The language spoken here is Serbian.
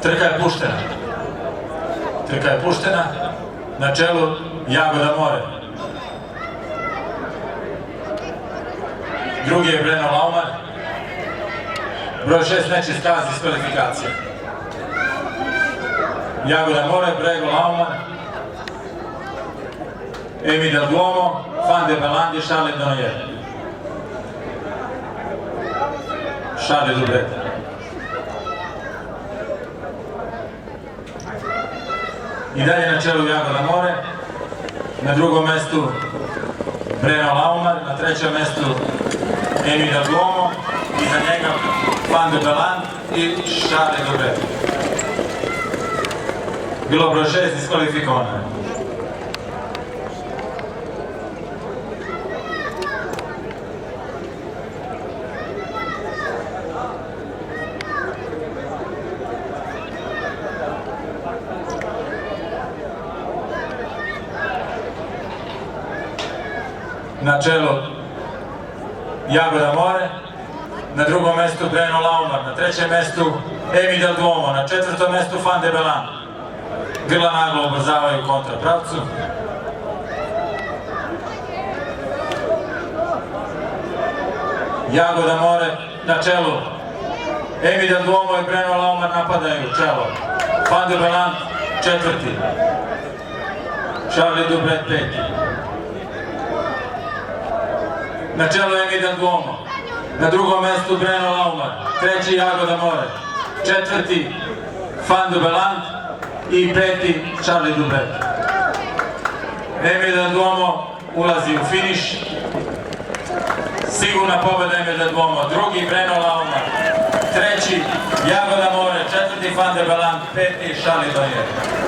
Trka je puštena. Trka je puštena. Na čelu Jagoda More. Drugi je Breno Laumar. Broj 6 neće stazi iz kvalifikacije. Jagoda More, Breno Laumar, Emi Del Duomo, Fan de Belandi, Charles Denoyer. Charles Dubret. I dalje na čelu Jagoda More, na drugom mestu Breno Laumar, na trećem mestu Emi Del Duomo, iza njega Fan de Belandi i Charles Dubret. Bilo broj 6 diskvalifikovano. Na čelu Jagoda More, na drugom mestu Breno Laumar, na trećem mestu Emi Del Duomo, na četvrtom mestu Fan de Belandi. Grla naglo ubrzavaju u kontrapravcu. Jagoda More na čelu. Emi Del Duomo i Breno Laumar napadaju čelo. Fan de Belandi četvrti. Charles Dubret peti. Na čelu Emi Del Duomo. Na drugom mestu Breno Laumar. Treći Jagoda More. Četvrti Fan de Belandi. I peti Charles Dubret. Emi Del Duomo ulazi u finiš. Sigurna pobjeda Emi Del Duomo. Drugi Breno Laumar. Treći Jagoda More. Četvrti Fan de Belandi. Peti Charles Denoyer.